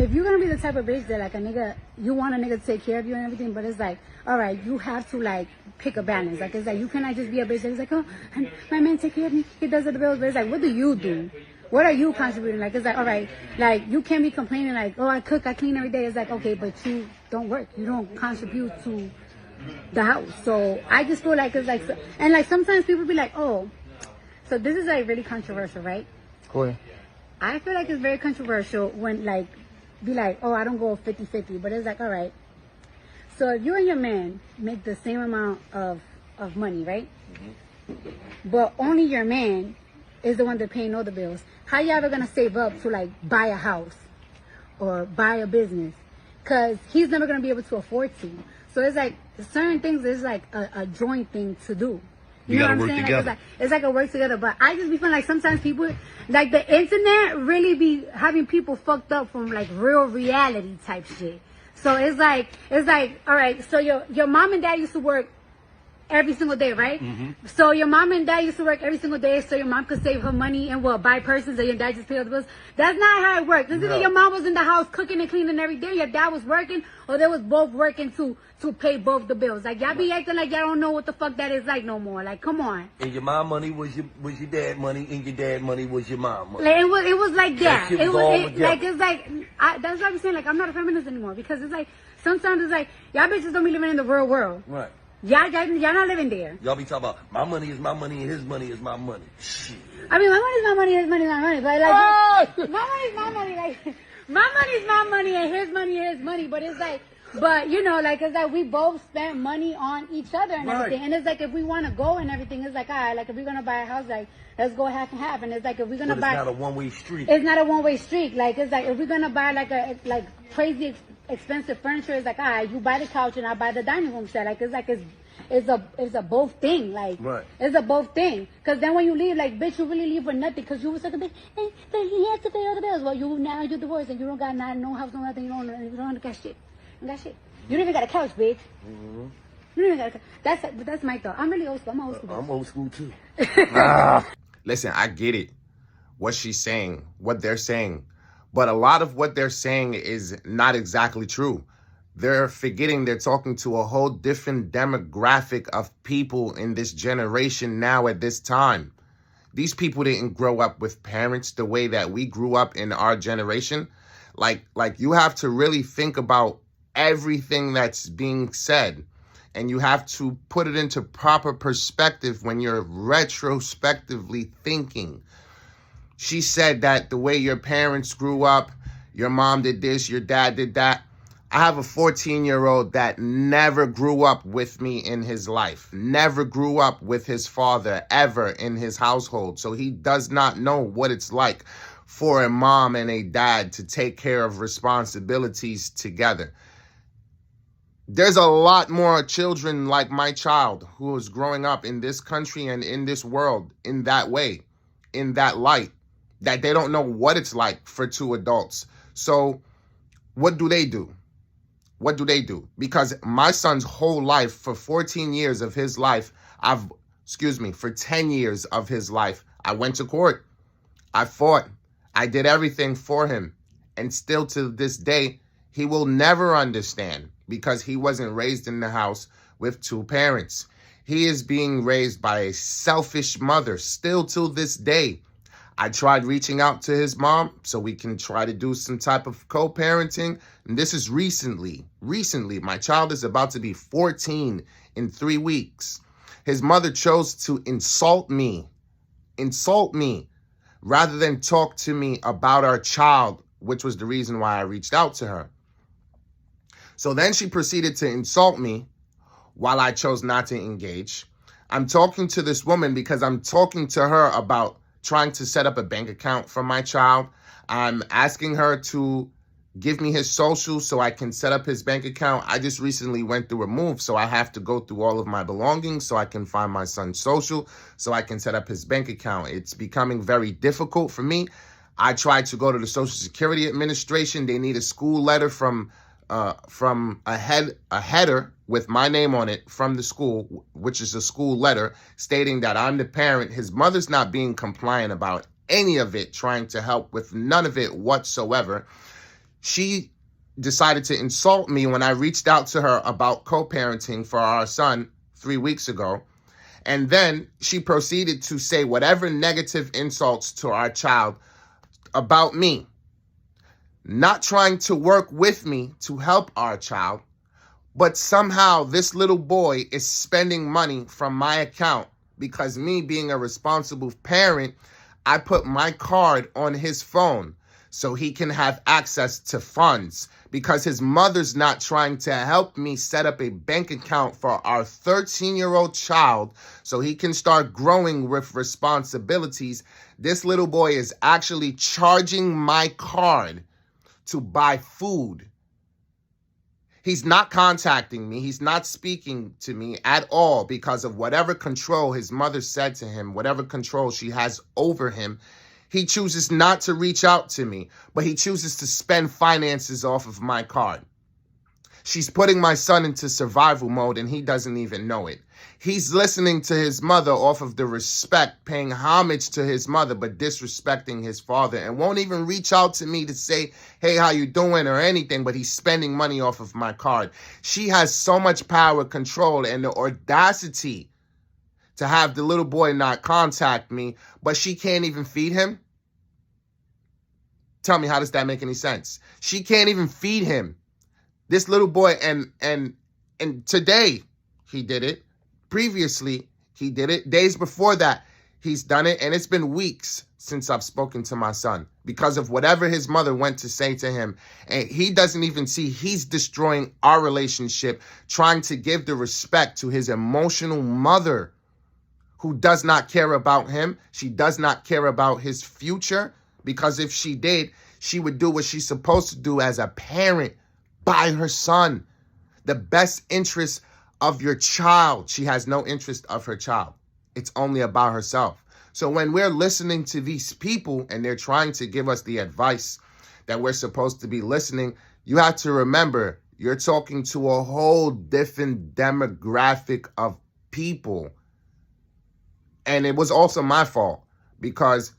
if you're gonna be the type of bitch that like a nigga, you want a nigga to take care of you and everything, but it's like, all right, you have to like pick a balance. Like it's like you cannot just be a bitch that's like, oh, my man take care of me, he does the bills, but it's like, what do you do? What are you contributing? Like it's like, all right, like you can't be complaining like, oh, I cook, I clean every day. It's like, okay, but you don't work, you don't contribute to the house. So I just feel like it's like, and like sometimes people be like, oh, so this is like really controversial, right? Cool. I feel like it's very controversial when like be like, oh, I don't go 50-50, but it's like, all right, so if you and your man make the same amount of money, right? But only your man is the one that paying all the bills, how you ever gonna save up to like buy a house or buy a business? Because he's never gonna be able to afford to. So it's like certain things is like a joint thing to do. You know what I'm saying? Like, it's like a work together. But I just be feeling like sometimes people, like the internet really be having people fucked up from like real reality type shit. So it's like, all right, so your mom and dad used to work every single day, right? So your mom and dad used to work every single day so your mom could save her money and buy purses and your dad just pay all the bills. That's not how it works. It's either your mom was in the house cooking and cleaning every day, your dad was working, or they was both working to pay both the bills. Like y'all be acting like y'all don't know what the fuck that is like no more. Like come on. And your mom money was your dad money, and your dad money was your mom money. Like, it was like that. It was like it's like that's what I'm saying. Like I'm not a feminist anymore because it's like sometimes it's like y'all bitches don't be living in the real world. Right. Y'all not living there. Y'all be talking about my money is my money and his money is my money. Shit. I mean, my money is my money, his money is my money. But like, my money is my money. Like, my money is my money and his money is his money. But it's like, but you know, like it's like we both spent money on each other and everything. And it's like if we want to go and everything, it's like all right, like if we're gonna buy a house, like let's go half and half. And it's like if we're gonna buy, it's not a one-way street. It's not a one-way street. Like it's like if we're gonna buy like crazy expensive furniture, it's like all right, you buy the couch and I buy the dining room set. Like it's a both thing, like it's a both thing. Cause then when you leave, like bitch, you really leave for nothing. Cause you was like a bitch, hey, but he has to pay all the bills. Well, you're divorced and you don't got no house, no nothing. You don't got shit. You got shit. You don't even got a couch, bitch. You don't even got a couch. That's my thought. I'm really old school. I'm old school. I'm old school too. Listen, I get it. What she's saying, what they're saying, but a lot of what they're saying is not exactly true. They're forgetting they're talking to a whole different demographic of people in this generation now at this time. These people didn't grow up with parents the way that we grew up in our generation. Like you have to really think about everything that's being said, and you have to put it into proper perspective when you're retrospectively thinking. She said that the way your parents grew up, your mom did this, your dad did that. I have a 14-year-old that never grew up with me in his life, never grew up with his father ever in his household. So he does not know what it's like for a mom and a dad to take care of responsibilities together. There's a lot more children like my child who is growing up in this country and in this world in that way, in that light, that they don't know what it's like for two adults. So what do they do? What do they do? Because my son's whole life, for 14 years of his life, for 10 years of his life, I went to court. I fought. I did everything for him. And still to this day, he will never understand because he wasn't raised in the house with two parents. He is being raised by a selfish mother still till this day. I tried reaching out to his mom so we can try to do some type of co-parenting. And this is recently. My child is about to be 14 in 3 weeks. His mother chose to insult me, rather than talk to me about our child, which was the reason why I reached out to her. So then she proceeded to insult me while I chose not to engage. I'm talking to this woman because I'm talking to her about trying to set up a bank account for my child. I'm asking her to give me his social so I can set up his bank account. I just recently went through a move, so I have to go through all of my belongings so I can find my son's social so I can set up his bank account. It's becoming very difficult for me. I tried to go to the Social Security Administration. They need a school letter from a header with my name on it from the school, which is a school letter stating that I'm the parent. His mother's not being compliant about any of it, trying to help with none of it whatsoever. She decided to insult me when I reached out to her about co-parenting for our son 3 weeks ago. And then she proceeded to say whatever negative insults to our child about me, not trying to work with me to help our child. But somehow this little boy is spending money from my account because me being a responsible parent, I put my card on his phone so he can have access to funds because his mother's not trying to help me set up a bank account for our 13-year-old child so he can start growing with responsibilities. This little boy is actually charging my card to buy food. He's not contacting me. He's not speaking to me at all because of whatever control his mother said to him, whatever control she has over him. He chooses not to reach out to me, but he chooses to spend finances off of my card. She's putting my son into survival mode and he doesn't even know it. He's listening to his mother off of the respect, paying homage to his mother, but disrespecting his father and won't even reach out to me to say, hey, how you doing or anything, but he's spending money off of my card. She has so much power, control, and the audacity to have the little boy not contact me, but she can't even feed him? Tell me, how does that make any sense? She can't even feed him. This little boy, and today he did it. Previously, he did it. Days before that, he's done it. And it's been weeks since I've spoken to my son because of whatever his mother went to say to him. And he doesn't even see he's destroying our relationship, trying to give the respect to his emotional mother who does not care about him. She does not care about his future because if she did, she would do what she's supposed to do as a parent by her son. The best interest of your child. She has no interest of her child. It's only about herself. So when we're listening to these people and they're trying to give us the advice that we're supposed to be listening, you have to remember you're talking to a whole different demographic of people. And it was also my fault because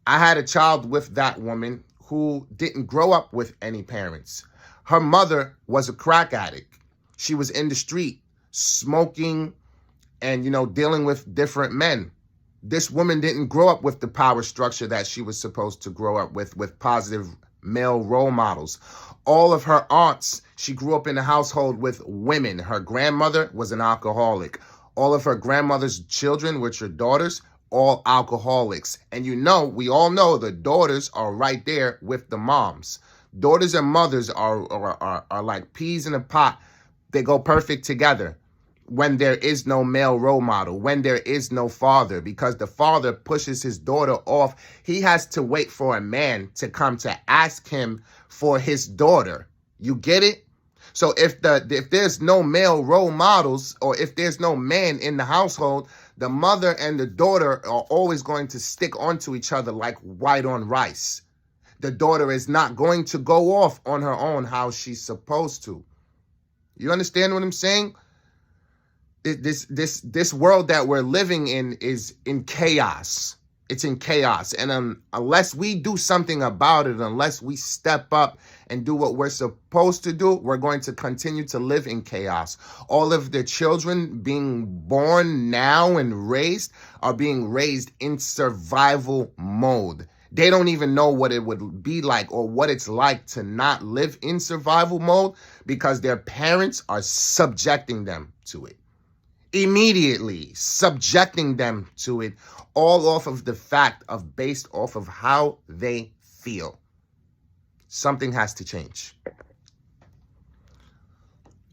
I had a child with that woman who didn't grow up with any parents. Her mother was a crack addict. She was in the street smoking and, dealing with different men. This woman didn't grow up with the power structure that she was supposed to grow up with positive male role models. All of her aunts, she grew up in a household with women. Her grandmother was an alcoholic. All of her grandmother's children, which are daughters, all alcoholics. And we all know the daughters are right there with the moms. Daughters and mothers are like peas in a pot. They go perfect together when there is no male role model, when there is no father, because the father pushes his daughter off. He has to wait for a man to come to ask him for his daughter. You get it? So if there's no male role models or if there's no man in the household, the mother and the daughter are always going to stick onto each other like white on rice. The daughter is not going to go off on her own how she's supposed to. You understand what I'm saying? This world that we're living in is in chaos. It's in chaos. And unless we do something about it, unless we step up and do what we're supposed to do, we're going to continue to live in chaos. All of the children being born now and raised are being raised in survival mode. They don't even know what it would be like or what it's like to not live in survival mode because their parents are subjecting them to it. Immediately subjecting them to it, all off of the fact of based off of how they feel. Something has to change.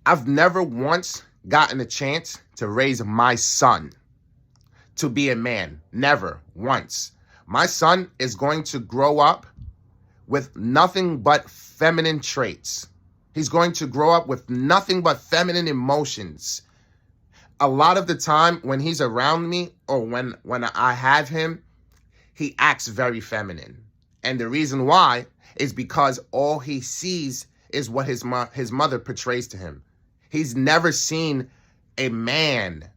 I've never once gotten a chance to raise my son to be a man. Never once. My son is going to grow up with nothing but feminine traits. He's going to grow up with nothing but feminine emotions. A lot of the time when he's around me or when I have him, he acts very feminine. And the reason why is because all he sees is what his mother portrays to him. He's never seen a man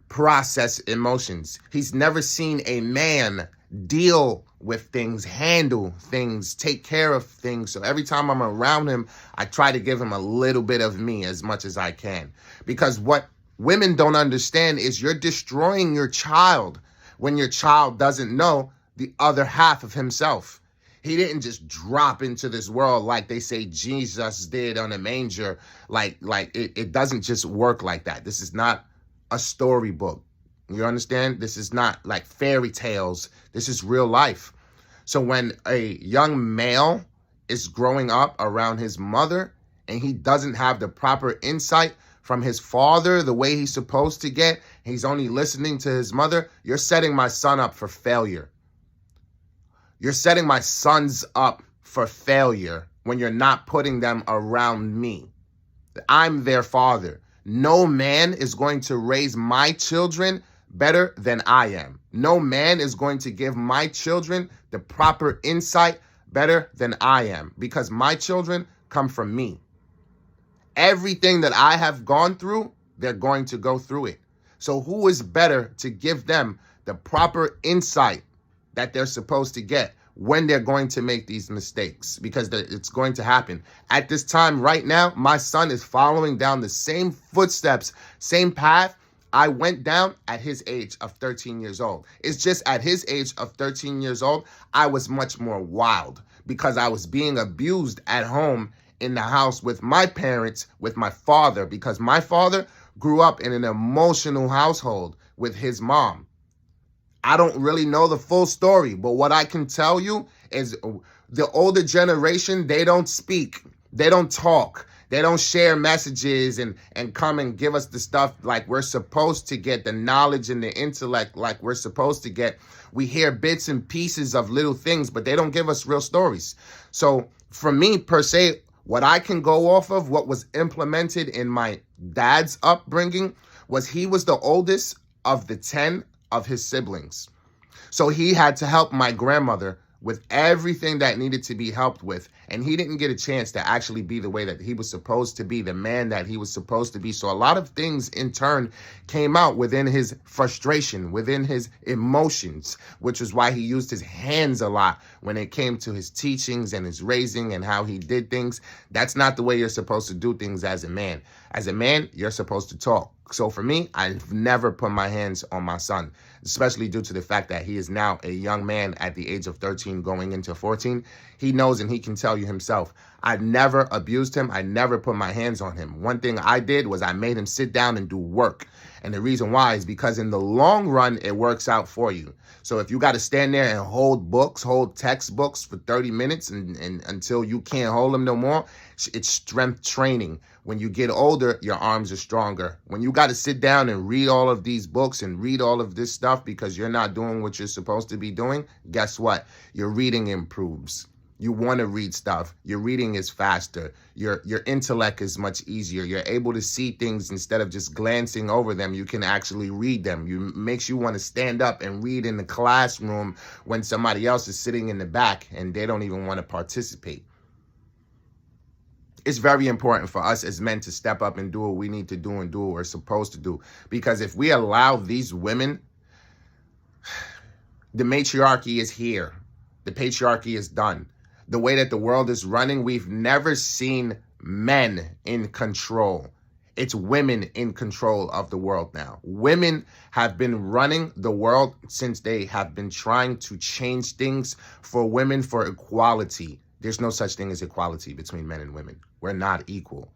process emotions. He's never seen a man deal with things, handle things, take care of things. So every time I'm around him, I try to give him a little bit of me as much as I can. Because what women don't understand is you're destroying your child when your child doesn't know the other half of himself. He didn't just drop into this world like they say Jesus did on a manger. Like it doesn't just work like that. This is not a storybook. You understand? This is not like fairy tales. This is real life. So when a young male is growing up around his mother and he doesn't have the proper insight from his father the way he's supposed to get, he's only listening to his mother, you're setting my son up for failure. You're setting my sons up for failure when you're not putting them around me. I'm their father. No man is going to raise my children better than I am. No man is going to give my children the proper insight better than I am, because my children come from me. Everything that I have gone through, they're going to go through it. So who is better to give them the proper insight that they're supposed to get when they're going to make these mistakes? Because it's going to happen. At this time right now, my son is following down the same footsteps, same path I went down at his age of 13 years old. It's just at his age of 13 years old, I was much more wild because I was being abused at home in the house with my parents, with my father, because my father grew up in an emotional household with his mom. I don't really know the full story, but what I can tell you is the older generation, they don't speak, they don't talk, they don't share messages and come and give us the stuff like we're supposed to get, the knowledge and the intellect like we're supposed to get. We hear bits and pieces of little things, but they don't give us real stories. So for me, per se, what I can go off of, what was implemented in my dad's upbringing, was he was the oldest of the 10 of his siblings. So he had to help my grandmother with everything that needed to be helped with. And he didn't get a chance to actually be the way that he was supposed to be, the man that he was supposed to be. So a lot of things in turn came out within his frustration, within his emotions, which is why he used his hands a lot when it came to his teachings and his raising and how he did things. That's not the way you're supposed to do things as a man. As a man, you're supposed to talk. So for me, I've never put my hands on my son, especially due to the fact that he is now a young man at the age of 13 going into 14. He knows and he can tell you himself. I never abused him. I never put my hands on him. One thing I did was I made him sit down and do work. And the reason why is because in the long run, it works out for you. So if you got to stand there and hold books, hold textbooks for 30 minutes and until you can't hold them no more, it's strength training. When you get older, your arms are stronger. When you got to sit down and read all of these books and read all of this stuff because you're not doing what you're supposed to be doing, guess what? Your reading improves. You want to read stuff. Your reading is faster. Your intellect is much easier. You're able to see things instead of just glancing over them. You can actually read them. It makes you want to stand up and read in the classroom when somebody else is sitting in the back and they don't even want to participate. It's very important for us as men to step up and do what we need to do and do what we're supposed to do. Because if we allow these women, the matriarchy is here. The patriarchy is done. The way that the world is running, we've never seen men in control. It's women in control of the world now. Women have been running the world since they have been trying to change things for women, for equality. There's no such thing as equality between men and women. We're not equal.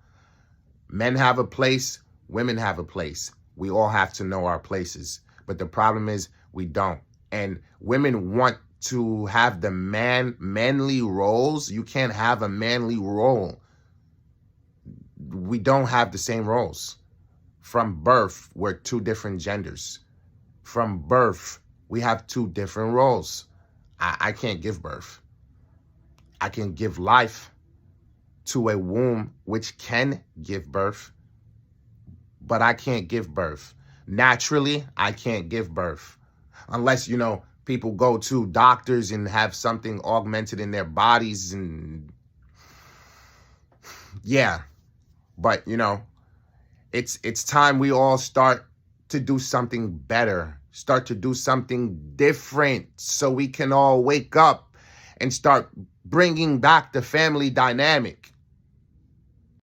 Men have a place, women have a place. We all have to know our places. But the problem is we don't. And women want to have the manly roles. You can't have a manly role. We don't have the same roles. From birth, we're two different genders. From birth, we have two different roles. I can't give birth. I can give life to a womb which can give birth, but I can't give birth. Naturally, I can't give birth. Unless, people go to doctors and have something augmented in their bodies and yeah. But, it's time we all start to do something better. start to do something different so we can all wake up and start bringing back the family dynamic.